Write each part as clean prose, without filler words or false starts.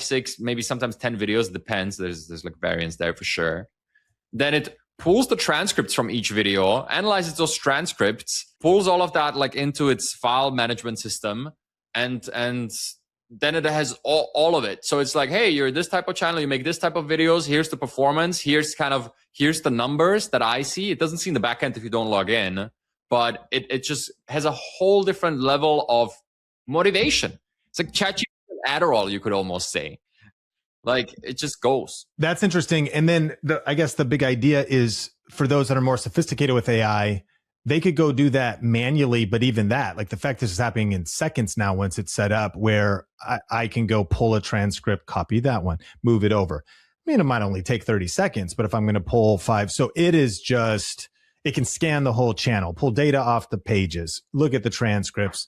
6, maybe sometimes 10 videos, depends. There's like variance there for sure. Then it pulls the transcripts from each video, analyzes those transcripts, pulls all of that like into its file management system, and then it has all of it. So it's like, hey, you're this type of channel, you make this type of videos, here's the performance, here's the numbers that I see. It doesn't see in the back end if you don't log in, but it just has a whole different level of motivation. It's like ChatGPT Adderall, you could almost say. Like, it just goes. That's interesting. And then I guess the big idea is for those that are more sophisticated with AI, they could go do that manually. But even that, like the fact this is happening in seconds now, once it's set up, where I can go pull a transcript, copy that one, move it over. I mean, it might only take 30 seconds, but if I'm going to pull 5, so it is just, it can scan the whole channel, pull data off the pages, look at the transcripts.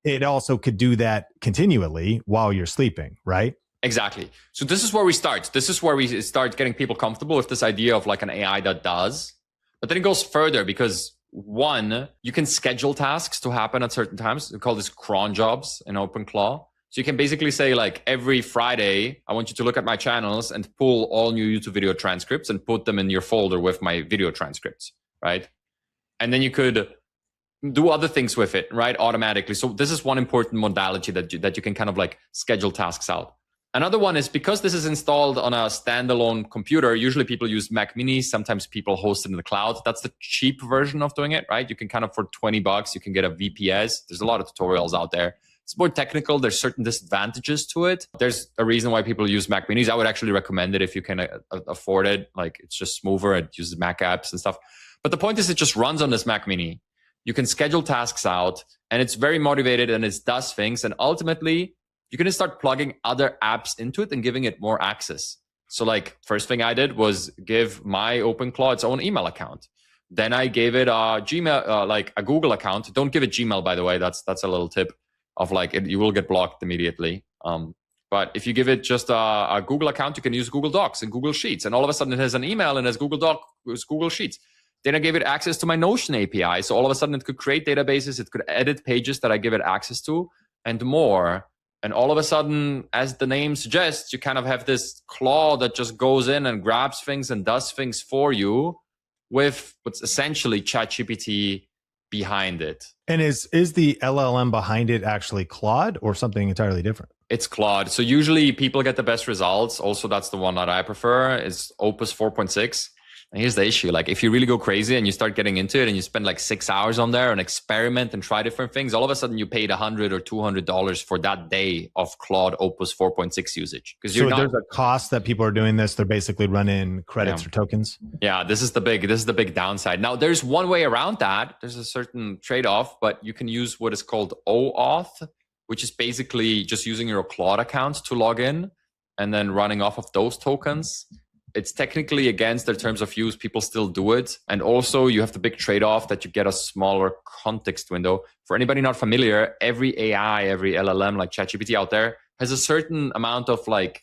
It also could do that continually while you're sleeping, right? Exactly. So this is where we start. This is where we start getting people comfortable with this idea of like an AI that does. But then it goes further because, one, you can schedule tasks to happen at certain times. We call this cron jobs in OpenClaw. So you can basically say like, every Friday, I want you to look at my channels and pull all new YouTube video transcripts and put them in your folder with my video transcripts, right? And then you could do other things with it, right? Automatically. So this is one important modality that you can kind of like schedule tasks out. Another one is because this is installed on a standalone computer, usually people use Mac Mini, sometimes people host it in the cloud. That's the cheap version of doing it, right? You can kind of, for $20, you can get a VPS. There's a lot of tutorials out there. It's more technical. There's certain disadvantages to it. There's a reason why people use Mac Minis. I would actually recommend it if you can afford it. Like, it's just smoother. It uses Mac apps and stuff. But the point is, it just runs on this Mac Mini. You can schedule tasks out, and it's very motivated, and it does things. And ultimately, you're going to start plugging other apps into it and giving it more access. So like, first thing I did was give my OpenClaw its own email account. Then I gave it a Gmail, like a Google account. Don't give it Gmail, by the way. That's a little tip of like, you will get blocked immediately. But if you give it just a Google account, you can use Google Docs and Google Sheets. And all of a sudden it has an email and has Google Sheets. Then I gave it access to my Notion API. So all of a sudden it could create databases. It could edit pages that I give it access to and more. And all of a sudden, as the name suggests, you kind of have this claw that just goes in and grabs things and does things for you with what's essentially ChatGPT behind it. And is the LLM behind it actually Claude or something entirely different? It's Claude. So usually people get the best results. Also, that's the one that I prefer, is Opus 4.6. And here's the issue. Like, if you really go crazy and you start getting into it and you spend like 6 hours on there and experiment and try different things, all of a sudden you paid $100 or $200 for that day of Claude Opus 4.6 usage. Because there's a cost that people are doing this. They're basically running credits or tokens. Yeah, this is the big downside. Now, there's one way around that. There's a certain trade-off, but you can use what is called OAuth, which is basically just using your Claude account to log in and then running off of those tokens. It's technically against their terms of use. People still do it. And also you have the big trade-off that you get a smaller context window. For anybody not familiar, every AI, every LLM like ChatGPT out there has a certain amount of like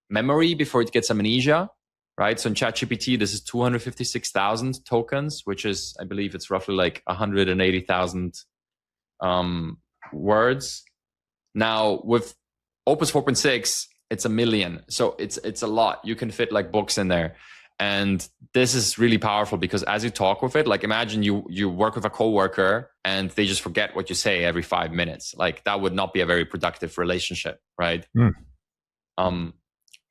memory before it gets amnesia, right? So in ChatGPT, this is 256,000 tokens, which is, I believe it's roughly like 180,000 words. Now with Opus 4.6, it's 1 million. So it's a lot. You can fit like books in there. And this is really powerful because as you talk with it, like imagine you work with a coworker and they just forget what you say every 5 minutes. Like that would not be a very productive relationship, right?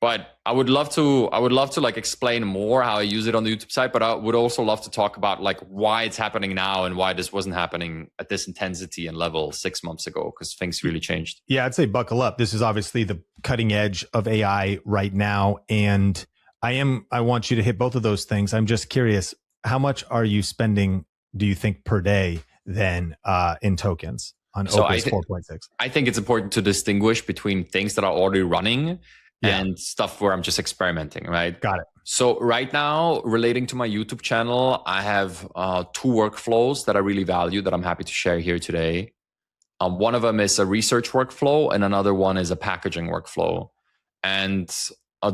But I would love to like explain more how I use it on the YouTube side, but I would also love to talk about like why it's happening now and why this wasn't happening at this intensity and level 6 months ago, because things really changed. Yeah, I'd say buckle up. This is obviously the cutting edge of AI right now. And I want you to hit both of those things. I'm just curious, how much are you spending, do you think, per day then in tokens on Opus 4.6? I think it's important to distinguish between things that are already running and stuff where I'm just experimenting, right? Got it. So right now, relating to my YouTube channel, I have 2 workflows that I really value that I'm happy to share here today. One of them is a research workflow and another one is a packaging workflow. And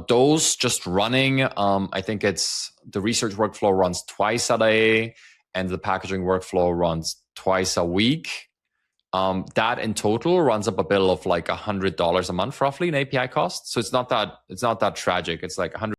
those just running, I think it's the research workflow runs twice a day and the packaging workflow runs twice a week. That in total runs up a bill of like $100 a month roughly in API costs. So it's not that tragic. It's like $100